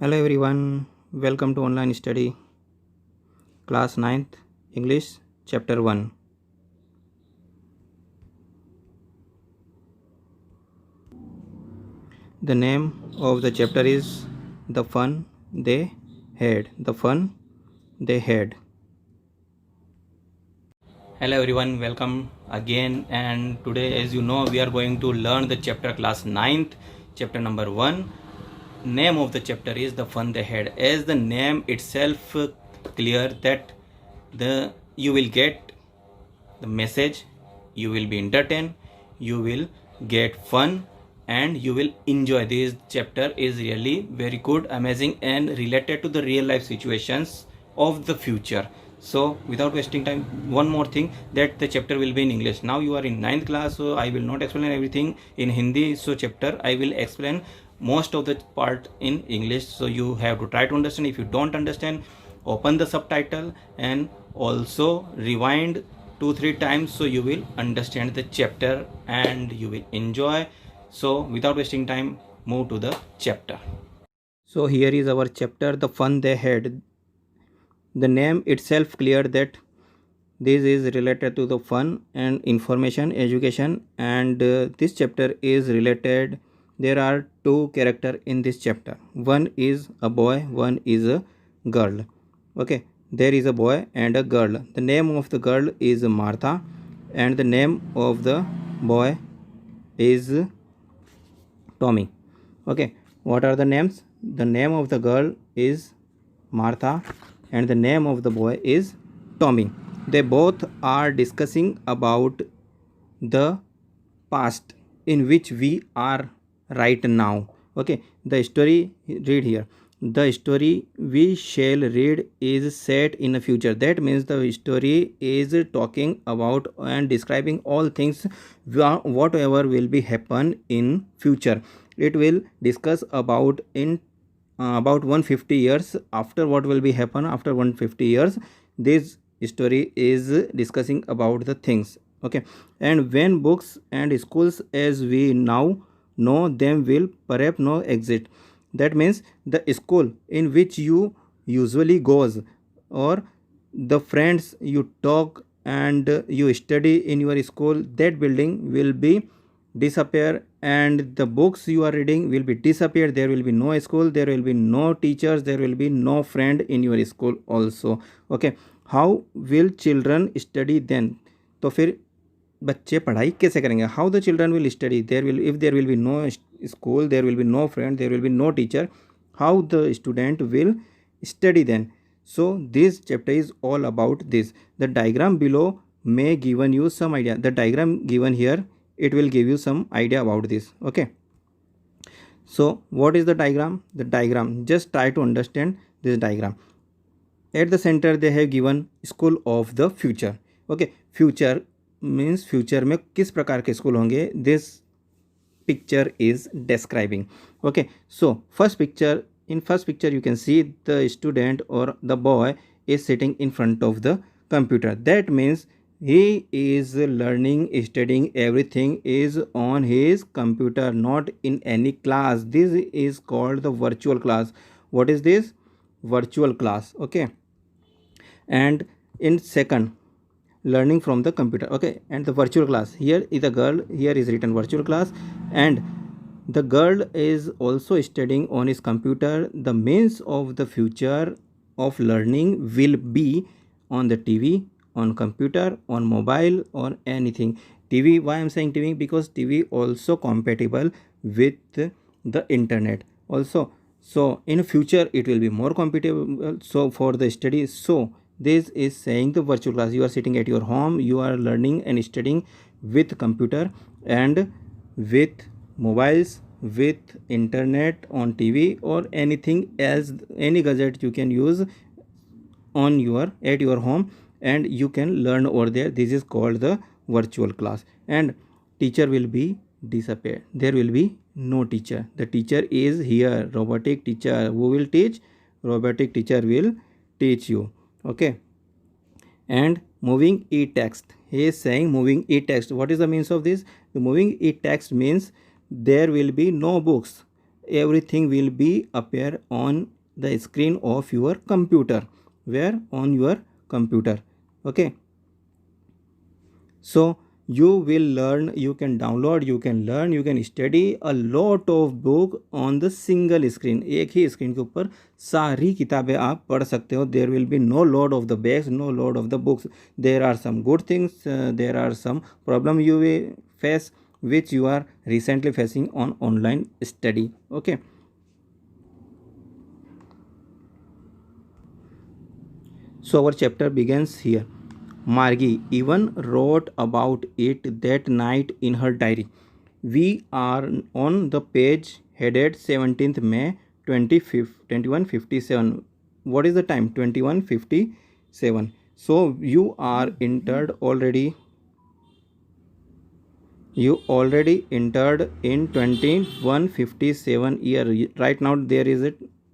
Hello everyone, welcome to online study class 9th English chapter 1. The name of the chapter is The Fun They Had. The Fun They Had. Hello everyone, welcome again, and today, as you know, we are going to learn the chapter class 9th, chapter number 1. Name of the chapter is The Fun They Had. As the name itself clear that you will get the message, you will be entertained, you will get fun, and you will enjoy. This chapter is really very good, amazing, and related to the real life situations of the future. So without wasting time, one more thing, that the chapter will be in English. Now you are in 9th class, so I will not explain everything in Hindi. So chapter I will explain most of the part in English, so you have to try to understand. If you don't understand, open the subtitle and also rewind 2-3 times, so you will understand the chapter and you will enjoy. So without wasting time, move to the chapter. So here is our chapter, The Fun They Had. The name itself clear that this is related to the fun and information education, and this chapter is related. There are two character in this chapter. One is a boy, one is a girl. Okay, there is a boy and a girl. The name of the girl is Martha, and the name of the boy is Tommy. Okay, what are the names? The name of the girl is Martha, and the name of the boy is Tommy. They both are discussing about the past in which we are right now. Okay, the story read here. The story we shall read is set in the future. That means the story is talking about and describing all things whatever will be happen in future. It will discuss about in about 150 years after what will be happen after 150 years. This story is discussing about the things. Okay, and when books and schools as we now know them will perhaps no exist. That means the school in which you usually goes, or the friends you talk and you study in your school, that building will be disappear, and the books you are reading will be disappear. There will be no school, there will be no teachers, there will be no friend in your school also. Okay, how will children study then? तो फिर बच्चे पढ़ाई कैसे करेंगे? How the children will study? There will, if there will be no school, there will be no friend, there will be no teacher, how the student will study then? So this chapter is all about this. The diagram below may given you some idea. The diagram given here, it will give you some idea about this. Okay, so what is the diagram? The diagram, just try to understand this diagram. At the center they have given school of the future. Okay, future means future में किस प्रकार के school होंगे, this picture is describing. Okay, so first picture, in first picture you can see the student or the boy is sitting in front of the computer. That means he is learning, studying, everything is on his computer, not in any class. This is called the virtual class. What is this? Virtual class. Okay, and in second, learning from the computer. Okay, and the virtual class, here is a girl, here is written virtual class, and the girl is also studying on his computer. The means of the future of learning will be on the TV, on computer, on mobile, on anything. TV, why I'm saying TV? Because TV also compatible with the internet also. So in future it will be more compatible, so for the study. So this is saying the virtual class. You are sitting at your home, you are learning and studying with computer and with mobiles, with internet, on TV, or anything else, any gadget you can use on your at your home, and you can learn over there. This is called the virtual class. And teacher will be disappear. There will be no teacher. The teacher is here, robotic teacher. Who will teach? Robotic teacher will teach you. Okay, and moving e-text, he is saying moving e-text. What is the means of this? The moving e-text means there will be no books. everything will be appear on the screen of your computer. Where? On your computer. Okay, so you will learn, you can download, you can learn, you can study a lot of book on the single screen. एक ही screen के ऊपर सारी किताबें आप पढ़ सकते हो. There will be no load of the bags, no load of the books. There are some good things, there are some problem you will face, which you are recently facing on online study. Okay, so our chapter begins here. Margie even wrote about it that night in her diary. We are on the page headed 17th May 2157. What is the time? 2157. So you are entered already. You already entered in 2157 year. Right now there is a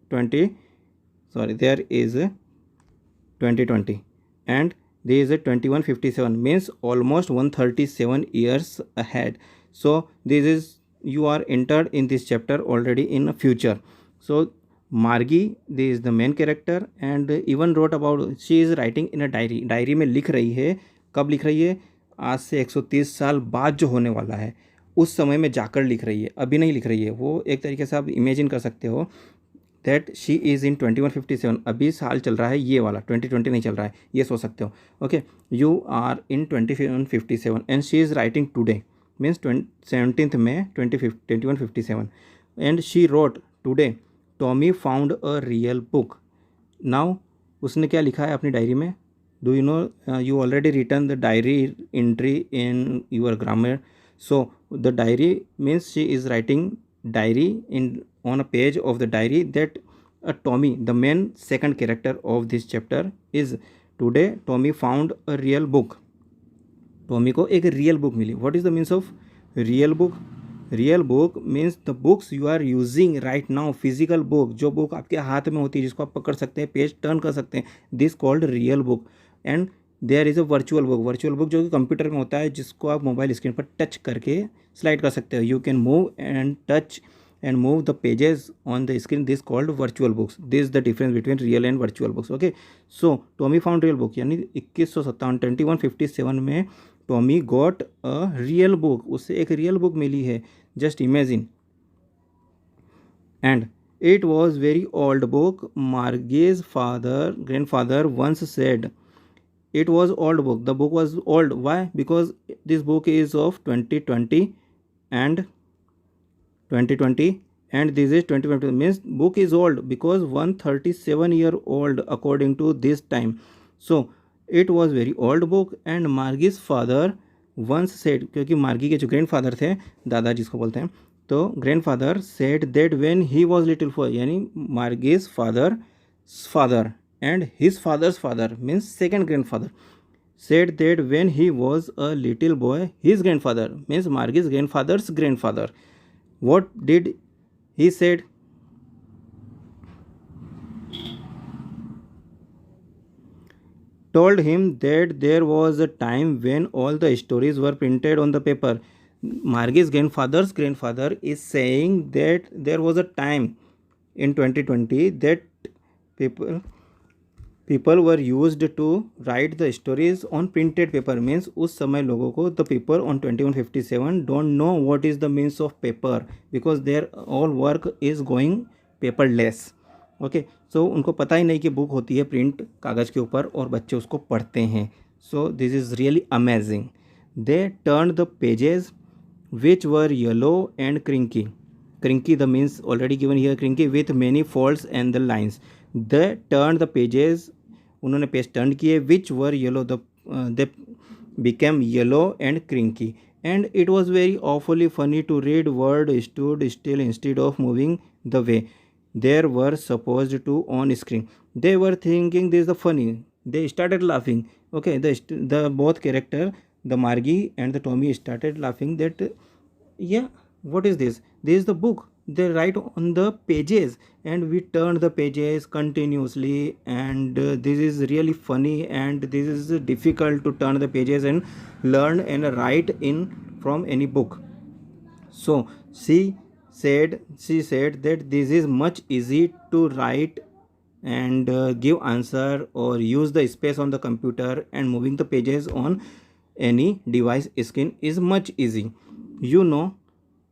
2020 and there is a 2157, means almost 137 years ahead. So this is, you are entered in this chapter already in future. So Margie, this is the main character, and even wrote about, she is writing in a diary. Diary में लिख रही है. कब लिख रही है? आज से 130 साल बाद जो होने वाला है उस समय में जाकर लिख रही है, अभी नहीं लिख रही है. वो एक तरीके से आप इमेजिन कर सकते हो दैट शी इज़ इन 2157. अभी साल चल रहा है ये वाला, 2020 नहीं चल रहा है, ये सोच सकते हो. Okay, you are in 2157 and she is writing today, means 17th May 2157. And she wrote today Tommy found a real book. Now उसने क्या लिखा है अपनी डायरी में? Do you know, you already return the diary entry in your grammar. So the diary means she is writing diary in on a page of the diary that Tommy, the main second character of this chapter, is today Tommy found a real book. Tommy को एक real book milli. What is the means of real book? Real book means the books you are using right now, physical book, जो book आपके हाथ में होती है, जिसको आप पकड़ सकते हैं, पेज टर्न कर सकते हैं, this called real book. And there is a virtual book. Virtual book जो कि कंप्यूटर में होता है, जिसको आप मोबाइल स्क्रीन पर टच करके स्लाइड कर सकते हो. You can move and touch and move the pages on the screen. This called virtual books. This is the difference between real and virtual books. Okay, so Tommy found real book, यानी 2157 2157 में Tommy got a real book. उससे एक real book मिली है. Just imagine. And it was very old book. Margie's grandfather once said it was old book. The book was old. Why? Because this book is of 2020 and 2020 and this is 2020, means book is old because 137 year old according to this time. So it was very old book. And Margie's father once said, क्योंकि मार्गी के जो grandfather थे, दादा जिसको बोलते हैं, तो grandfather said that when he was little boy, यानी मार्गी's father and his father's father means second grandfather said that when he was a little boy, his grandfather means Margie's grandfather's grandfather, what did he said? Told him that there was a time when all the stories were printed on the paper. Margie's grandfather's grandfather is saying that there was a time in 2020 that people were used to write the stories on printed paper. Means उस समय लोगों को the people on 2157 don't know what is the means of paper because their all work is going paperless. Okay, so उनको पता ही नहीं कि book होती है प्रिंट कागज़ के ऊपर और बच्चे उसको पढ़ते हैं. So this is really amazing. They turn the pages which were yellow and crinkly. Crinkly the means already given here, crinkly with many faults and the lines. They turn the pages, उन्होंने page turn किए, which were yellow, they became yellow and crinkly. And it was very awfully funny to read word stood still instead of moving the way there were supposed to on screen. They were thinking this is the funny. They started laughing. Okay, the both character, the Margie and the Tommy, started laughing that yeah, what is this? This is the book. They write on the pages and we turn the pages continuously and this is really funny and this is difficult to turn the pages and learn and write in from any book. So she she said that this is much easy to write and give answer or use the space on the computer, and moving the pages on any device screen is much easy, you know.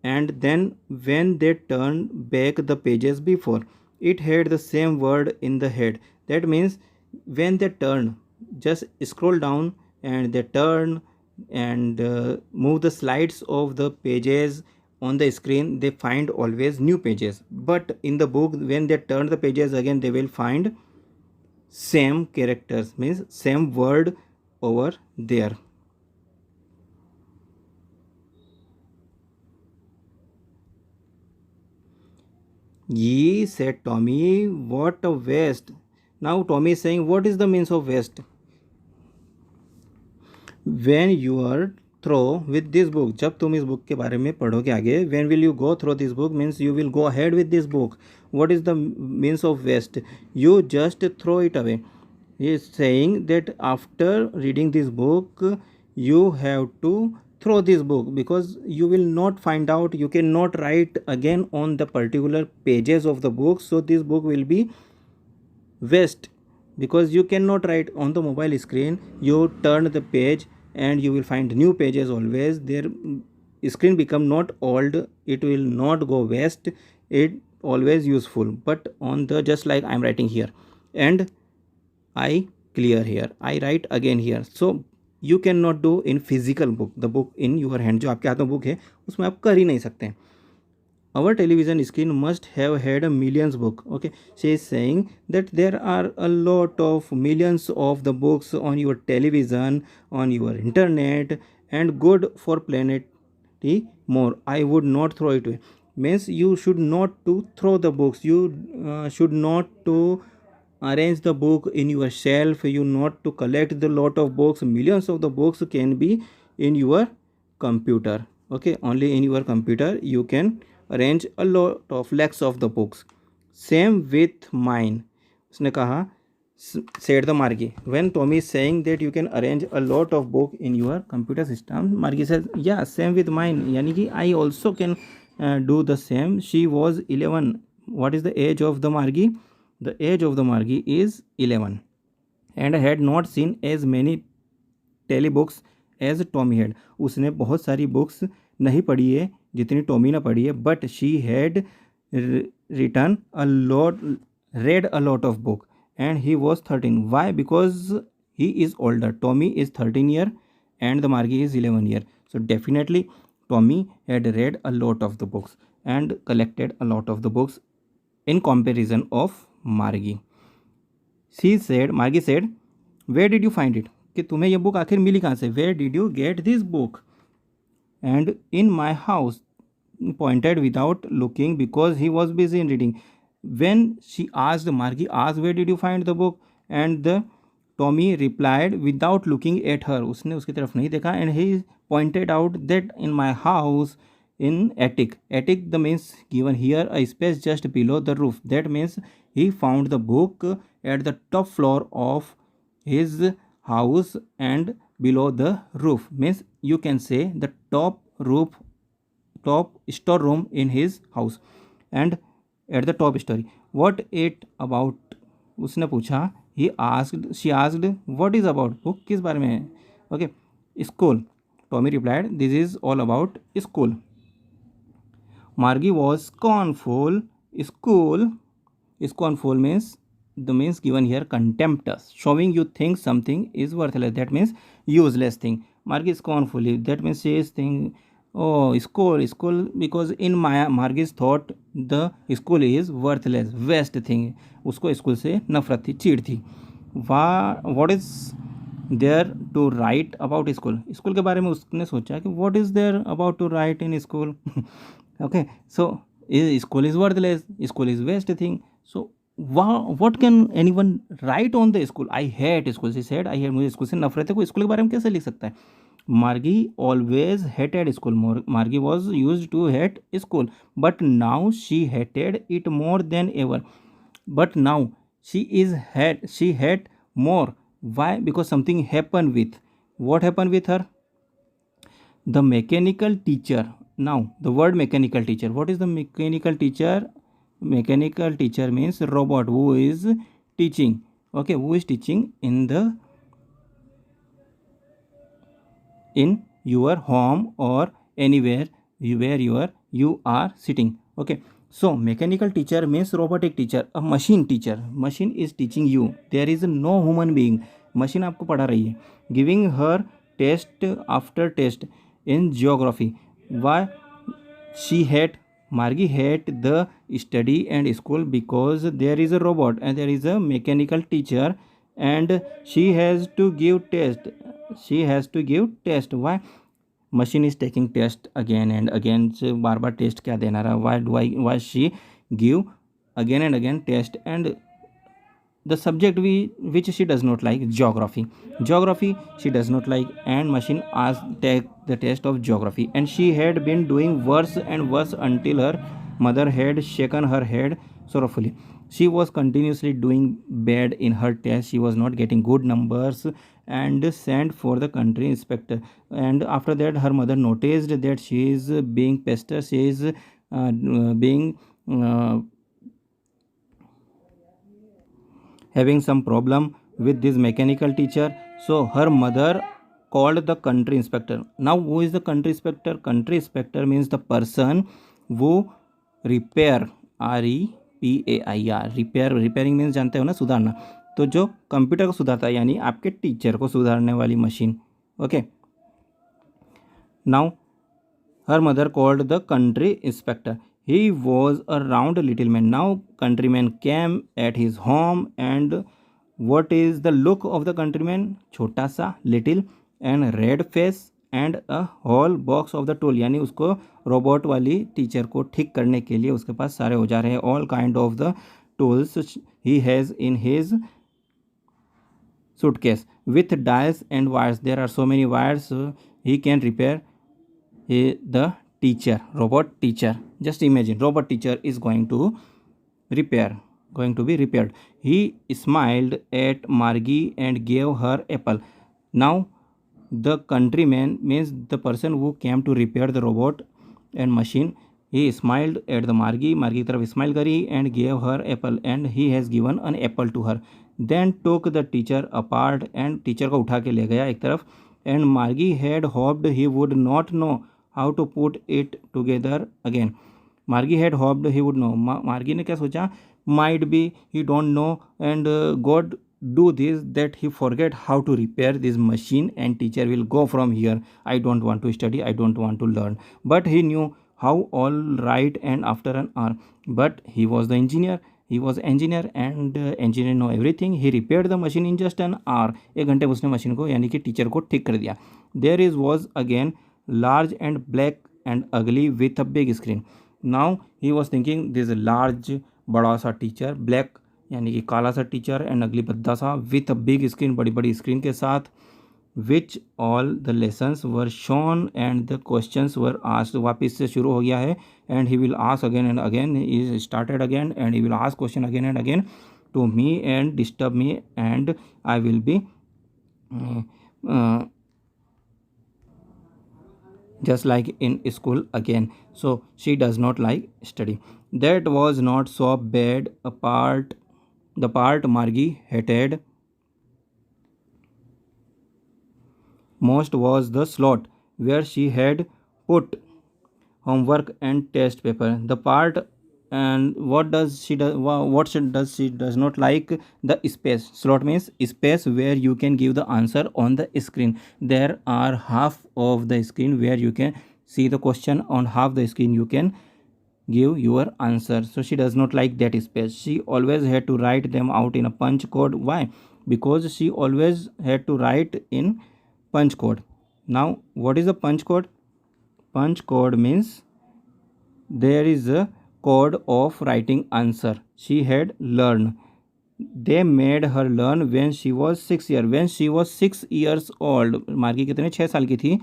And then when they turned back the pages before, it had the same word in the head. That means when they turn, just scroll down and they turn and move the slides of the pages on the screen, they find always new pages. But in the book, when they turn the pages again, they will find same characters, means same word over there. Ye, said Tommy, what a waste. Now Tommy is saying, what is the means of waste? When you are through with this book, जब तुम इस book के बारे में पढ़ोगे आगे, when will you go through this book means you will go ahead with this book. What is the means of waste? You just throw it away. He is saying that after reading this book, you have to throw this book, because you will not find out, you cannot write again on the particular pages of the book. So this book will be waste, because you cannot write on the mobile screen. You turn the page and you will find new pages always. Their screen become not old, it will not go waste, it always useful. But on the, just like I am writing here and I clear here, I write again here. So you cannot do in physical book, the book in your hand, जो आपके हाथ में book है उसमें आप कर ही नहीं सकते हैं. Our television screen must have had a millions book. Okay, she is saying that there are a lot of millions of the books on your television, on your internet, and good for planet more. I would not throw it away. Means you should not to throw the books. You should not to arrange the book in your shelf. You not to collect the lot of books. Millions of the books can be in your computer. Okay, only in your computer you can arrange a lot of lakhs of the books. Same with mine. उसने कहा, said the Margie. When Tommy is saying that you can arrange a lot of book in your computer system, Margie says, yeah, same with mine. यानी कि I also can do the same. She was 11. What is the age of the Margie? The age of the Margie is 11 and had not seen as many telebooks as Tommy had. उसने बहुत सारी books नहीं पढ़ी है जितनी Tommy ने पढ़ी है, but she had written a lot, read a lot of book, and he was 13. Why? Because he is older. Tommy is 13 year and the Margie is 11 year. So definitely Tommy had read a lot of the books and collected a lot of the books in comparison of Margie. She said, Margie said, where did you find it? कि तुम्हें ये book आखिर मिली कहाँ से? Where did you get this book? And in my house, pointed without looking because he was busy in reading. When she asked, Margie asked, where did you find the book? And the Tommy replied without looking at her. उसने उसकी तरफ नहीं देखा. And he pointed out that in my house, in attic. Attic the means given here a space just below the roof. That means he found the book at the top floor of his house and below the roof. Means you can say the top roof, top storeroom in his house and at the top story. What it about? उसने पूछा. He asked, she asked, what is about? book किस बारे में है? Okay, school. Tommy replied, this is all about school. Margie was scornful. School. Scornful means the means given here contemptuous, showing you think something is worthless. That means useless thing. Margie scornfully. That means she is thinking, oh, school, because in my Margie's thought the school is worthless, waste thing. उसको school से नफरत थी, चीड़ थी. What is there to write about school? School के बारे में उसने सोचा कि what is there about to write in school? Okay, so school is worthless, school is waste thing. So what can anyone write on the school? I hate school. She said, I hate, मुझे school से नफरत है. कोई school के बारे में कैसे लिख सकता है? Margie always hated school. Margie was used to hate school, but now she hated it more than ever. But now she hate more. Why? Because something happened with. What happened with her? The mechanical teacher Now the word mechanical teacher. What is the mechanical teacher? Mechanical teacher means robot who is teaching. Okay, who is teaching in your home or anywhere where you are sitting. Okay, so mechanical teacher means robotic teacher, a machine teacher. Machine is teaching you. There is no human being. Machine आपको पढ़ा रही है. Giving her test after test in geography. Why she had Margie had the study and school because there is a robot and there is a mechanical teacher and she has to give test. She has to give test. Why? Machine is taking test again and again. So बार बार test क्या देना रहा? Why she give again and again test? And the subject which she does not like, geography she does not like, and machine asked take the test of geography, and she had been doing worse and worse until her mother had shaken her head sorrowfully. She was continuously doing bad in her test. She was not getting good numbers and sent for the country inspector. And after that her mother noticed that she is being pestered. She is being having some problem with this mechanical teacher. So her mother called the country inspector. Now who is the country inspector? Country inspector means the person who repair, REPAIR, repairing means जानते हो ना, सुधारना. तो जो computer को सुधारता है यानी आपके टीचर को सुधारने वाली machine. Okay, now her mother called the country inspector. He was a round little man. Now countryman came at his home, and what is the look of the countryman? छोटा सा, little, and red face and a whole box of the tool. यानी उसको robot वाली teacher को ठीक करने के लिए उसके पास सारे औजार हैं. All kind of the tools he has in his suitcase with dials and wires. There are so many wires, he can repair the teacher, robot teacher. Just imagine, robot teacher is going to be repaired. He smiled at Margie and gave her apple. Now the countryman means the person who came to repair the robot and machine. He smiled at the Margie की तरफ smile करी and gave her apple, and he has given an apple to her. Then took the teacher apart, and teacher को उठा के ले गया एक तरफ. And Margie had hoped he would not know how to put it together again. Margie had hoped he would know. Margie ने क्या सोचा? Might be he don't know, and God do this that he forget how to repair this machine, and teacher will go from here. I don't want to study. I don't want to learn. But he knew how. All right, and after an hour. But he was the engineer. He was engineer, and engineer know everything. He repaired the machine in just an hour. एक घंटे में उसने machine को यानी कि teacher को ठीक कर दिया. There was again large and black and ugly with a big screen. Now he was thinking this large बड़ा सा टीचर, black यानी कि काला सा टीचर, एंड अगली भद्दा सा, विथ अ बिग स्क्रीन बड़ी बड़ी स्क्रीन के साथ, which all the lessons were shown and the questions were asked. वापस से शुरू हो गया है, and he will ask again and again. He started again and he will ask question again and again to me and disturb me, and I will be just like in school again. So she does not like study. That was not so bad. The part Margie hated most was the slot where she had put homework and test paper. The part, and what does she does not like? The space. Slot means space where you can give the answer on the screen. There are half of the screen where you can see the question. On half the screen you can give your answer. So she does not like that space. She always had to write them out in a punch code. Why? Because she always had to write in punch code. Now what is a punch code? Punch code means there is a code of writing answer. She had learned. They made her learn when she was 6 years. When she was 6 years old. मार्गी कितने 6 साल की थी.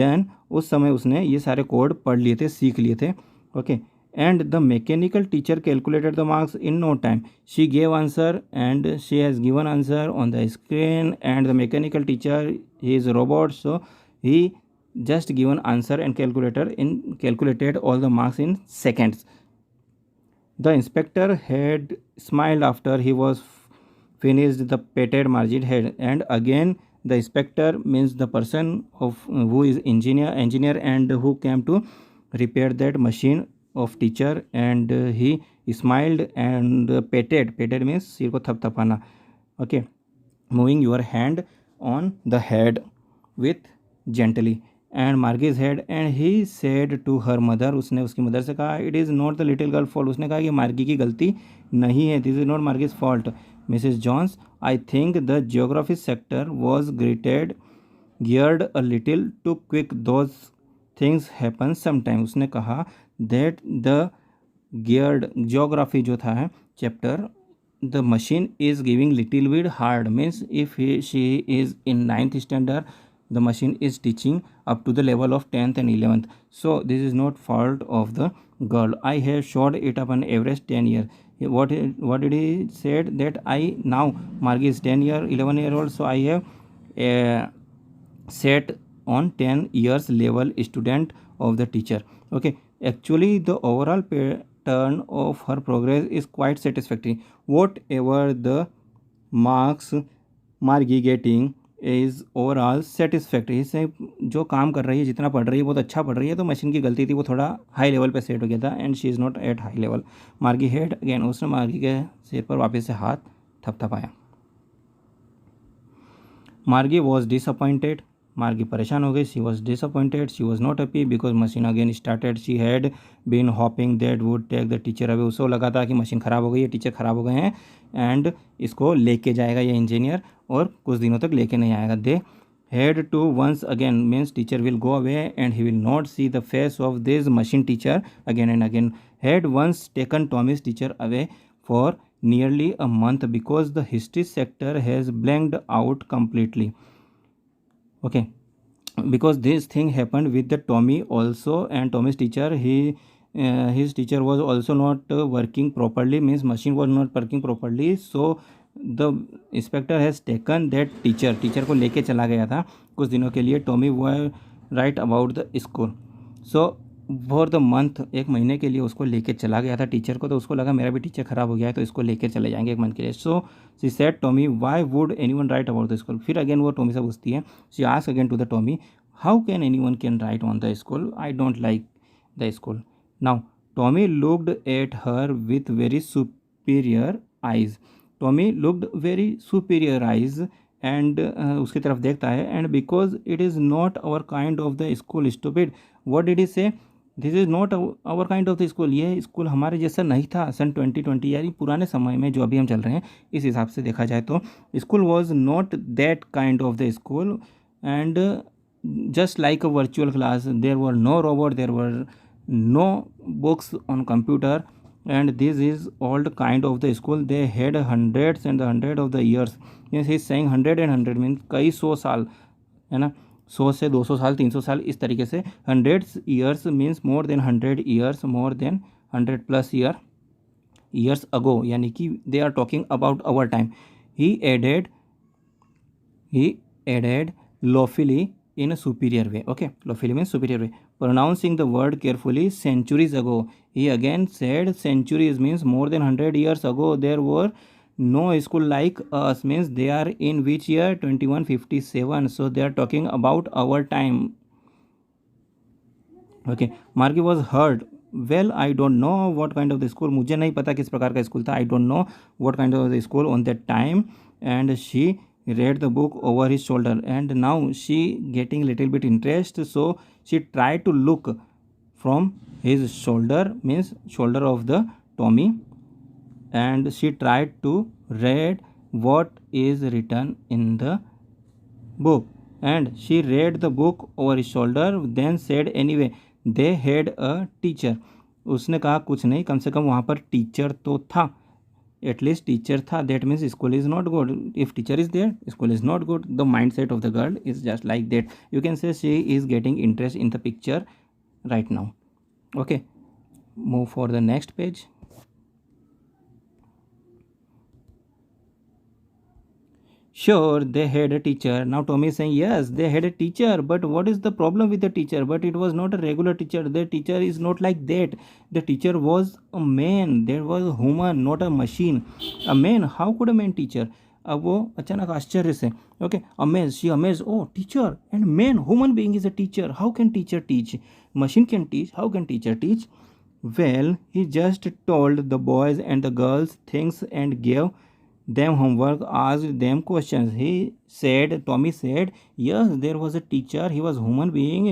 Then उस समय उसने ये सारे कोड पढ़ लिए थे, सीख लिए थे. Okay. And the mechanical teacher calculated the marks in no time. She gave answer, and she has given answer on the screen. And the mechanical teacher, he is a robot, so he just given answer and calculated all the marks in seconds. The inspector had smiled after he was finished the painted margin head, and again the inspector means the person of who is engineer and who came to repair that machine of teacher, and he smiled and patted means सिर को थपथपाना. Okay, moving your hand on the head with gently and Margie's head, and he said to her mother, उसने उसकी mother से कहा, it is not the little girl fault. उसने कहा कि मार्गी की गलती नहीं है, this is not Margie's fault. Mrs. Jones, I think the geography sector was geared a little too quick. Those things happen sometimes. उसने कहा that the geared geography जो था chapter, the machine is giving little bit hard, means if she is in 9th standard, the machine is teaching up to the level of 10th and 11th, so this is not fault of the girl. I have showed it up on average 10 years. What did he said that I now Margie is 11-year-old, so I have set on 10 years level student of the teacher. Okay, actually the overall pattern of her progress is quite satisfactory. Whatever the marks Margie getting is overall satisfactory. इससे जो काम कर रही है, जितना पढ़ रही है, बहुत अच्छा पढ़ रही है, तो मशीन की गलती थी, वो थोड़ा हाई लेवल पे सेट हो गया था, and she is not at high level. मार्गी हेड अगेन, उसने मार्गी के सिर पर वापस से हाथ थपथपाया. मार्गी वॉज डिसअपॉइंटेड. मार्गी परेशान हो गई. She was disappointed, she was not happy because machine again started. She had been hoping that would take the teacher away. उसको लगा था कि मशीन ख़राब हो गई है, टीचर ख़राब हो गए हैं, एंड इसको लेके जाएगा ये इंजीनियर, और कुछ दिनों तक लेके नहीं आएगा. They had to once again means teacher will go away and he will not see the face of this machine teacher again and again. Had once taken Tommy's teacher away for nearly a month because the history sector has blanked out completely. Okay, because this thing happened with the Tommy also, and Tommy's teacher, his teacher was also not working properly, means machine was not working properly, so the inspector has taken that teacher को लेके चला गया था कुछ दिनों के लिए. Tommy was right about the school, so for the month, एक महीने के लिए उसको लेके चला गया था टीचर को. तो उसको लगा मेरा भी टीचर ख़राब हो गया है, तो इसको लेके चले जाएंगे एक मंथ के लिए. So she said Tommy, why would anyone write about the school. फिर अगेन वो टॉमी से पूछती है. She ask again to the Tommy, how can anyone can write on the school, I don't like the school. Now Tommy looked at her with very superior eyes. Tommy looked very superior eyes and उसकी तरफ देखता है. And because it is not our kind of the school. Stupid, what did he say, this is not our kind of the school. ये school हमारे जैसा नहीं था. सन 2020 यानी पुराने समय में जो अभी हम चल रहे हैं, इस हिसाब से देखा जाए तो school was not that kind of the school. And just like a virtual class, there were no robot, there were no books on computer, and this is old kind of the school. They had hundreds and hundred of the years. Means he is saying 100 and 100 means कई 100 साल, है ना. 100 से 200 साल, 300 साल, इस तरीके से. 100 years means more than 100 years, more than 100+ years ago, यानी कि they are talking about our time. He added loftily in a superior way. Okay, lawfully means superior way. Pronouncing the word carefully, centuries ago. He again said centuries means more than 100 years ago there were no school like us, means they are in which year, 2157, so they are talking about our time. Okay, Margie was hurt. Well, I don't know what kind of the school, मुझे नहीं पता किस प्रकार का school था. I don't know what kind of the school on that time. And she read the book over his shoulder, and now she getting little bit interest, so she tried to look from his shoulder, means shoulder of the Tommy, and she tried to read what is written in the book, and she read the book over his shoulder, then said anyway they had a teacher. उसने कहा कुछ नहीं, कम से कम वहाँ पर teacher तो था, at least teacher था. That means school is not good. If teacher is there, school is not good. The mind set of the girl is just like that. You can say she is getting interest in the picture right now. Okay, move for the next page. Sure, they had a teacher. Now Tommy is saying, yes, they had a teacher, but what is the problem with the teacher? But it was not a regular teacher. The teacher is not like that. The teacher was a man. There was a human, not a machine. A man, how could a man teacher? अब वो अचानक आश्चर्य से okay amaze she amaze oh teacher and man human being is a teacher how can teacher teach machine can teach how can teacher teach well he just told the boys and the girls things and gave them homework, asked them questions. Tommy said, yes, there was a teacher. He was human being.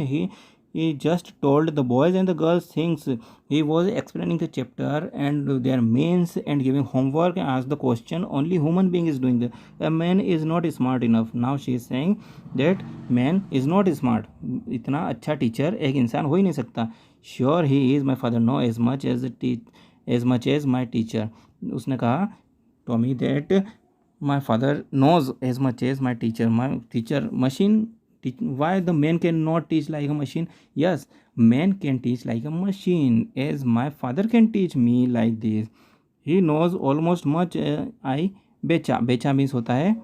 He just told the boys and the girls things. He was explaining the chapter and their means and giving homework and asked the question. Only human being is doing that. A man is not smart enough. Now she is saying that man is not smart. इतना अच्छा teacher एक इंसान हो ही नहीं सकता. Sure, he is my father. No, as much as my teacher. उसने कहा Tommy that my father knows as much as my teacher. My teacher machine why the man cannot teach like a machine? Yes, man can teach like a machine as my father can teach me like this. He knows almost much. I becha means होता है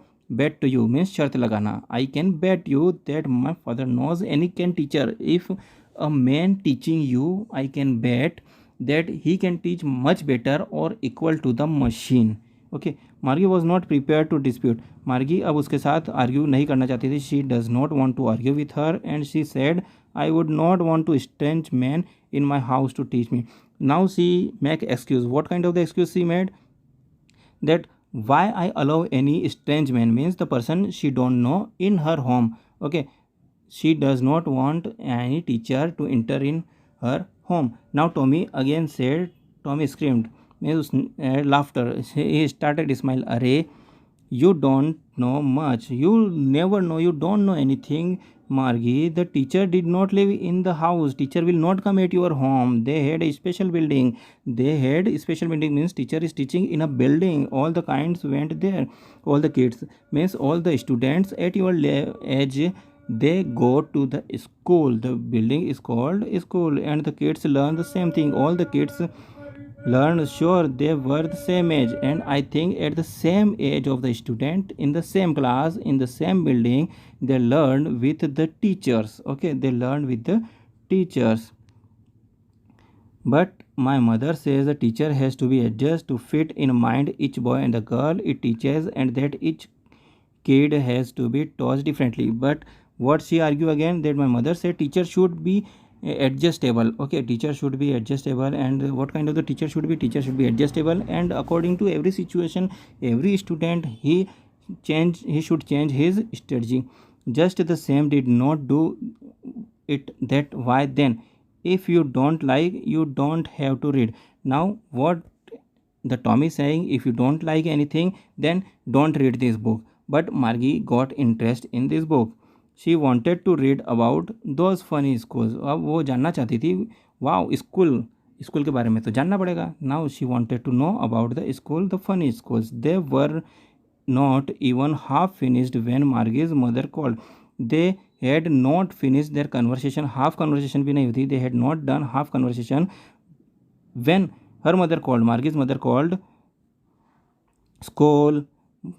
bet to you means शर्त लगाना. I can bet you that my father knows any can teacher. If a man teaching you, I can bet that he can teach much better or equal to the machine. Okay Margie was not prepare to dispute Margie अब उसके साथ argue नहीं करना चाहती थी she does not want to argue with her and she said I would not want to strange man in my house to teach me now she make excuse what kind of the excuse she made that why I allow any strange man means the person she don't know in her home. Okay, she does not want any teacher to enter in her home. Now Tommy screamed means laughter. He started to smile. Array, you don't know much, you never know, you don't know anything. Margie, the teacher did not live in the house. Teacher will not come at your home. They had a special building. Means teacher is teaching in a building. All the kinds went there. All the kids means all the students at your age, they go to the school. The building is called school and the kids learn the same thing. All the kids learned. Sure, they were the same age, and I think at the same age of the student in the same class in the same building, they learned with the teachers. Okay, they learned with the teachers. But my mother says the teacher has to be adjusted to fit in mind each boy and the girl it teaches, and that each kid has to be taught differently. But what she argue again, that my mother said teacher should be adjustable. Okay, teacher should be adjustable. And what kind of the teacher should be? Teacher should be adjustable, and according to every situation, every student, he should change his strategy. Just the same did not do it. That why then, if you don't like, you don't have to read. Now what the Tommy saying, if you don't like anything, then don't read this book. But Margie got interest in this book. She wanted to read about those funny schools. अब वो जानना चाहती थी wow school के बारे में तो जानना पड़ेगा. Now she wanted to know about the school, the funny schools. They were not even half finished when Margie's mother called. They had not finished their conversation. Half conversation भी नहीं हुई थी. They had not done half conversation when her mother called. Margie's mother called school.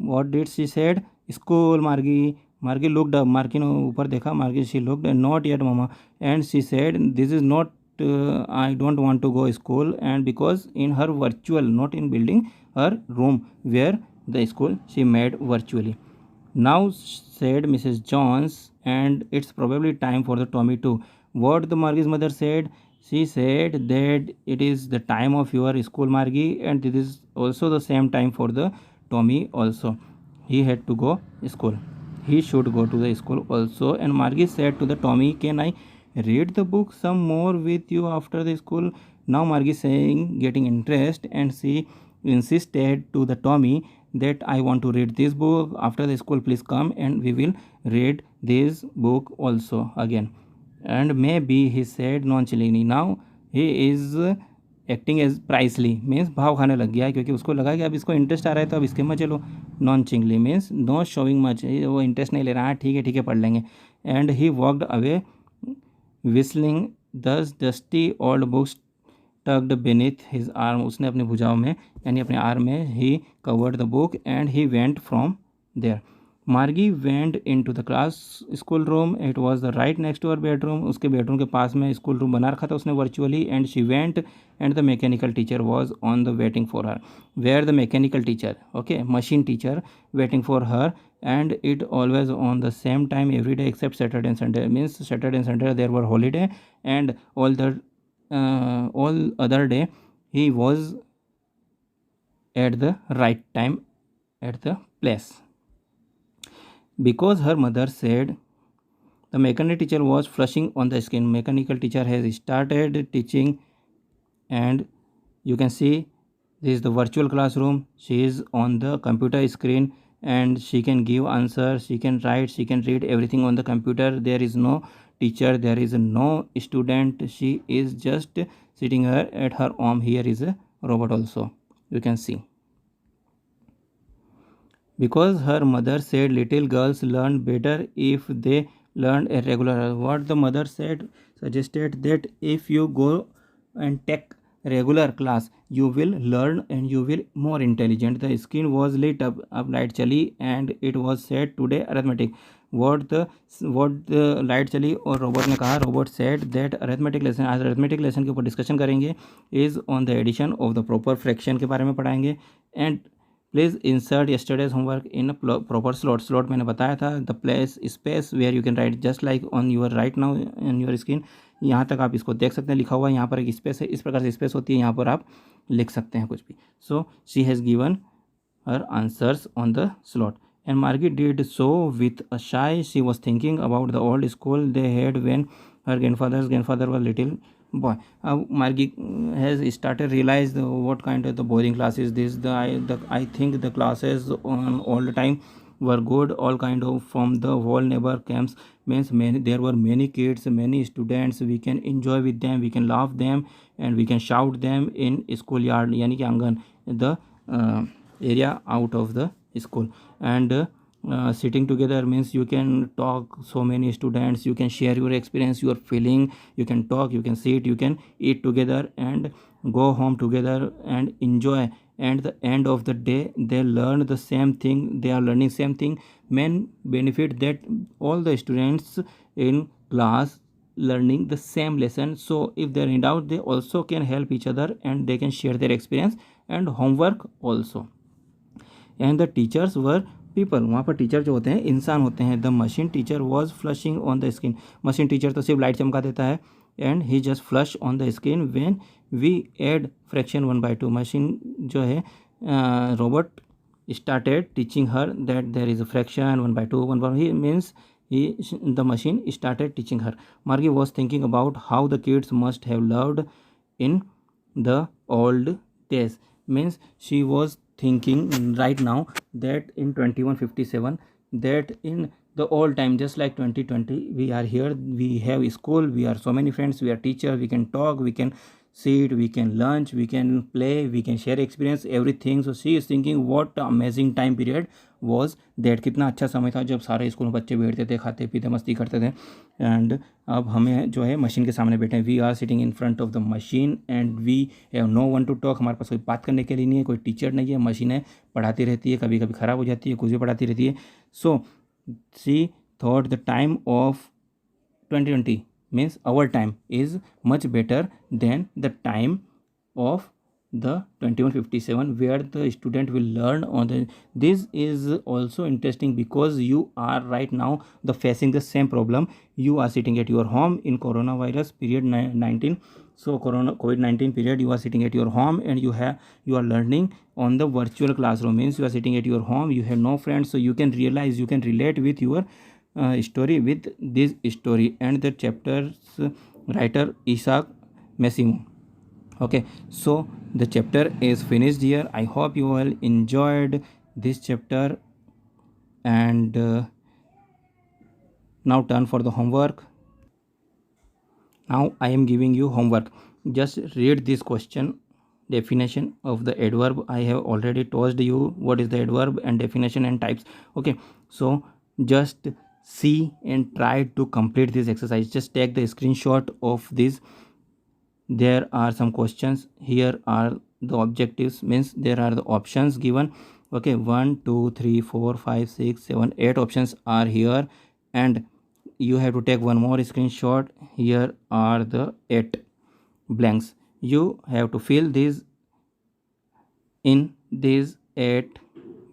What did she said? School. Margie looked up. Margie ने ऊपर देखा. Margie she looked. Not yet mama. And she said this is not I don't want to go school. And because in her virtual, not in building, her room where the school she made virtually. Now said Mrs. Jones, and it's probably time for the Tommy too. What the Margie's mother said? She said that it is the time of your school, Margie, and it is also the same time for the Tommy also. He had to go school. He should go to the school also. And Margie said to the Tommy, can I read the book some more with you after the school? Now Margie saying, getting interest, and she insisted to the Tommy that I want to read this book after the school. Please come and we will read this book also again. And maybe he said nonchalantly. Now he is acting as pricely means भाव खाने लग गया है, क्योंकि उसको लगा कि अब इसको इंटरेस्ट आ रहा है तो अब इसके में चलो. Nonchalantly means no showing much. वो इंटरेस्ट नहीं ले रहा है. ठीक है पढ़ लेंगे. And he walked away whistling. This dusty old books tucked beneath his arm. उसने अपनी भुजाओं में यानी अपने आर्म में ही covered the book and he went from there. Margie went in to the class school room, it was the right next to our bedroom, उसके bedroom के पास में स्कूल रूम बना रखा था उसने virtually, and she went and the mechanical teacher was on the waiting for her, where the mechanical teacher, okay, machine teacher waiting for her, and it always on the same time every day except Saturday and Sunday, means Saturday and Sunday there were holiday, and all other day he was at the right time at the place. Because her mother said the mechanical teacher was flushing on the screen, mechanical teacher has started teaching, and you can see this is the virtual classroom. She is on the computer screen and she can give answers, she can write, she can read everything on the computer. There is no teacher, there is no student, she is just sitting here at her home. Here is a robot also, you can see. Because her mother said little girls learn better if they learn a regular. What the mother said suggested that if you go and take regular class, you will learn and you will more intelligent. The screen was lit up light chali, and it was said today arithmetic. what the light चली और robot ने कहा, robot said that arithmetic lesson, आज arithmetic lesson के ऊपर discussion करेंगे, is on the addition of the proper fraction के बारे में पढ़ाएंगे, and please insert yesterday's homework in proper slot मैंने बताया था, the place space where you can write just like on your right now in your screen, यहाँ तक आप इसको देख सकते हैं, लिखा हुआ है यहाँ पर एक स्पेस है, इस प्रकार से स्पेस होती है, यहाँ पर आप लिख सकते हैं कुछ भी. So she has given her answers on the slot. And Margie did so with a sigh. She was thinking about the old school they had when her grandfather was little boy. Margie has started realize what kind of the boring class is this. I think the classes on all the time were good. All kind of from the whole neighbor camps, means there were many kids, many students. We can enjoy with them, we can laugh them, and we can shout them in schoolyard, यानी कि आंगन, the area out of the school. And sitting together means you can talk, so many students, you can share your experience, your feeling, you can talk, you can sit, you can eat together and go home together and enjoy, and the end of the day they learn the same thing, they are learning same thing. Main benefit that all the students in class learning the same lesson, so if they are in doubt they also can help each other and they can share their experience and homework also. And the teachers were people, वहाँ पर teacher जो होते हैं इंसान होते हैं. The machine teacher was flashing on the screen, machine teacher तो सिर्फ लाइट चमका देता है, and he just flash on the screen when we add fraction 1/2. Machine जो है robot started teaching her that there is a fraction 1/2 1/2, he means the machine started teaching her. Margie was thinking about how the kids must have loved in the old days, means she was thinking right now that in 2157, that in the old time just like 2020 we are here, we have school, we are so many friends, we are teachers, we can talk, we can sit, we can lunch, we can play, we can share experience, everything. So she is thinking what amazing time period was that, कितना अच्छा समय था जब सारे school में बच्चे बैठते थे, खाते पीते मस्ती करते थे, एंड अब हमें जो है मशीन के सामने बैठे हैं, we are sitting in front of the machine and we have no one to talk, हमारे पास कोई बात करने के लिए नहीं है, कोई टीचर नहीं है, मशीनें पढ़ाती रहती है, कभी कभी ख़राब हो जाती है, कुछ भी पढ़ाती रहती है. So she thought the time of 2020 means our time is much better than the time of the 2157 where the student will learn on the. This is also interesting because you are right now the facing the same problem, you are sitting at your home in coronavirus period 19. So COVID-19 period you are sitting at your home and you are learning on the virtual classroom, means you are sitting at your home, you have no friends, so you can realize, you can relate with your story with this story, and the chapter's writer Isaac Massimo. Okay, so the chapter is finished here. I hope you all enjoyed this chapter, and now turn for the homework. Now I am giving you homework. Just read this question, definition of the adverb. I have already told you what is the adverb and definition and types. Okay, so just see and try to complete this exercise. Just take the screenshot of this. There are some questions, here are the objectives, means there are the options given, Okay, 1 2 3 4 5 6 7 8 options are here, and you have to take one more screenshot. Here are the 8 blanks. You have to fill these in these 8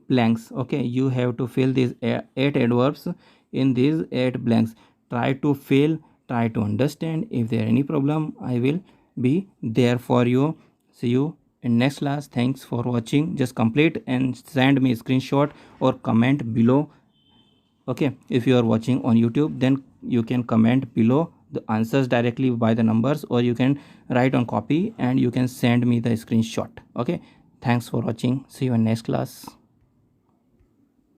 blanks. Okay, you have to fill these 8 adverbs in these 8 blanks. Try to fill, try to understand. If there any problem, I will be there for you. See you in next class. Thanks for watching. Just complete and send me a screenshot or comment below. Okay, if you are watching on YouTube, then you can comment below the answers directly by the numbers, or you can write on copy and you can send me the screenshot. Okay, thanks for watching. See you in next class.